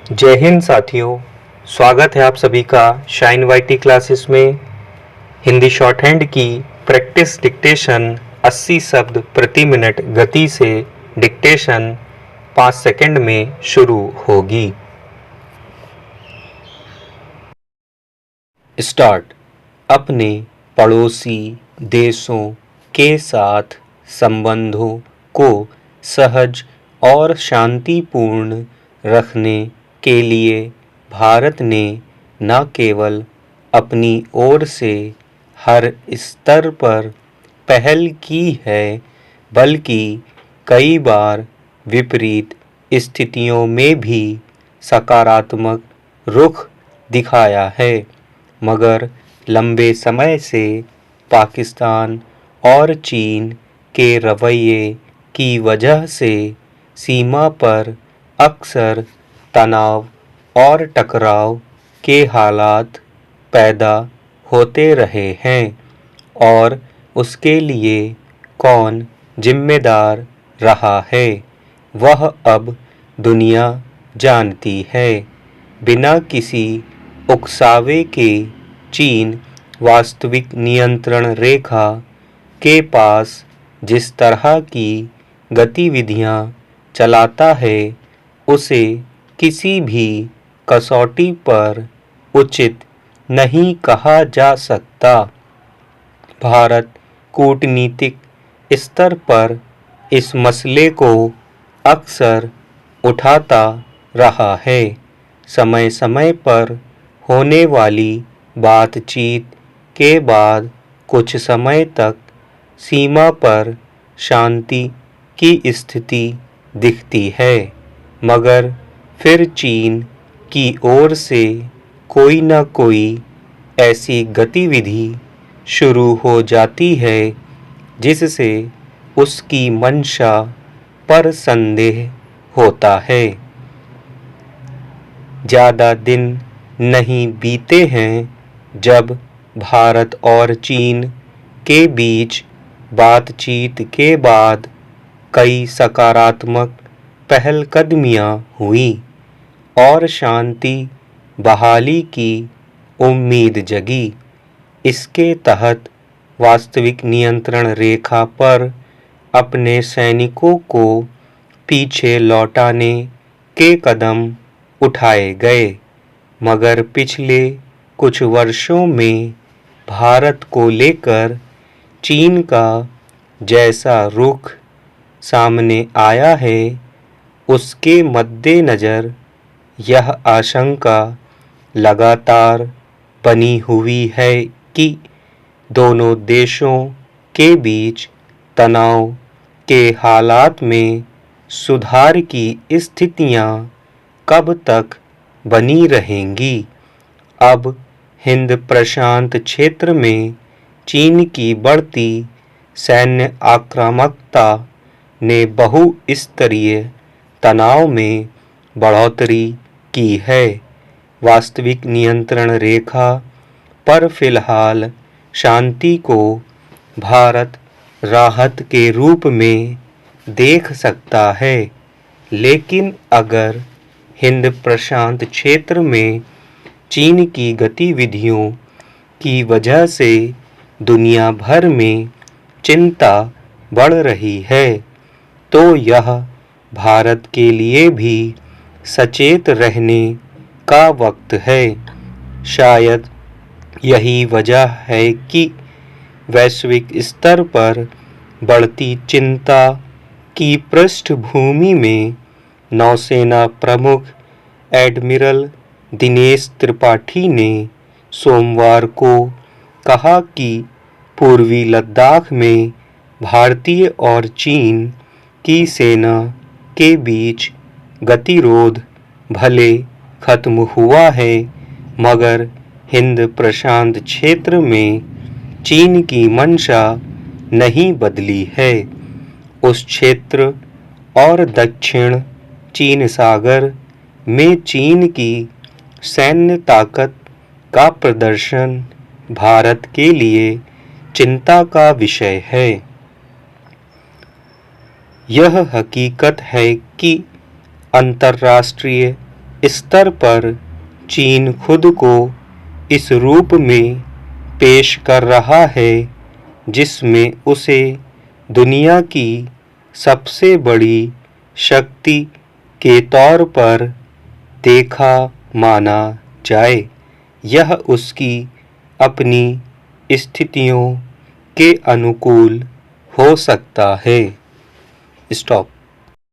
जय हिंद साथियों। स्वागत है आप सभी का शाइन वाईटी क्लासेस में। हिंदी शॉर्ट हैंड की प्रैक्टिस डिक्टेशन 80 शब्द प्रति मिनट गति से डिक्टेशन 5 सेकंड में शुरू होगी। स्टार्ट। अपने पड़ोसी देशों के साथ संबंधों को सहज और शांतिपूर्ण रखने के लिए भारत ने न केवल अपनी ओर से हर स्तर पर पहल की है, बल्कि कई बार विपरीत स्थितियों में भी सकारात्मक रुख दिखाया है। मगर लंबे समय से पाकिस्तान और चीन के रवैये की वजह से सीमा पर अक्सर तनाव और टकराव के हालात पैदा होते रहे हैं और उसके लिए कौन जिम्मेदार रहा है, वह अब दुनिया जानती है। बिना किसी उकसावे के चीन वास्तविक नियंत्रण रेखा के पास जिस तरह की गतिविधियां चलाता है, उसे किसी भी कसौटी पर उचित नहीं कहा जा सकता। भारत कूटनीतिक स्तर पर इस मसले को अक्सर उठाता रहा है। समय समय पर होने वाली बातचीत के बाद कुछ समय तक सीमा पर शांति की स्थिति दिखती है, मगर फिर चीन की ओर से कोई न कोई ऐसी गतिविधि शुरू हो जाती है जिससे उसकी मंशा पर संदेह होता है। ज़्यादा दिन नहीं बीते हैं जब भारत और चीन के बीच बातचीत के बाद कई सकारात्मक पहलकदमियां हुई और शांति बहाली की उम्मीद जगी। इसके तहत वास्तविक नियंत्रण रेखा पर अपने सैनिकों को पीछे लौटाने के कदम उठाए गए, मगर पिछले कुछ वर्षों में भारत को लेकर चीन का जैसा रुख सामने आया है, उसके मद्देनज़र यह आशंका लगातार बनी हुई है कि दोनों देशों के बीच तनाव के हालात में सुधार की स्थितियां कब तक बनी रहेंगी। अब हिंद प्रशांत क्षेत्र में चीन की बढ़ती सैन्य आक्रामकता ने बहुस्तरीय तनाव में बढ़ोतरी की है। वास्तविक नियंत्रण रेखा पर फिलहाल शांति को भारत राहत के रूप में देख सकता है, लेकिन अगर हिंद प्रशांत क्षेत्र में चीन की गतिविधियों की वजह से दुनिया भर में चिंता बढ़ रही है, तो यह भारत के लिए भी सचेत रहने का वक्त है। शायद यही वजह है कि वैश्विक स्तर पर बढ़ती चिंता की पृष्ठभूमि में नौसेना प्रमुख एडमिरल दिनेश त्रिपाठी ने सोमवार को कहा कि पूर्वी लद्दाख में भारतीय और चीन की सेना के बीच गतिरोध भले खत्म हुआ है, मगर हिंद प्रशांत क्षेत्र में चीन की मंशा नहीं बदली है। उस क्षेत्र और दक्षिण चीन सागर में चीन की सैन्य ताकत का प्रदर्शन भारत के लिए चिंता का विषय है। यह हकीकत है कि अंतर्राष्ट्रीय स्तर पर चीन खुद को इस रूप में पेश कर रहा है जिसमें उसे दुनिया की सबसे बड़ी शक्ति के तौर पर देखा माना जाए। यह उसकी अपनी स्थितियों के अनुकूल हो सकता है। स्टॉप।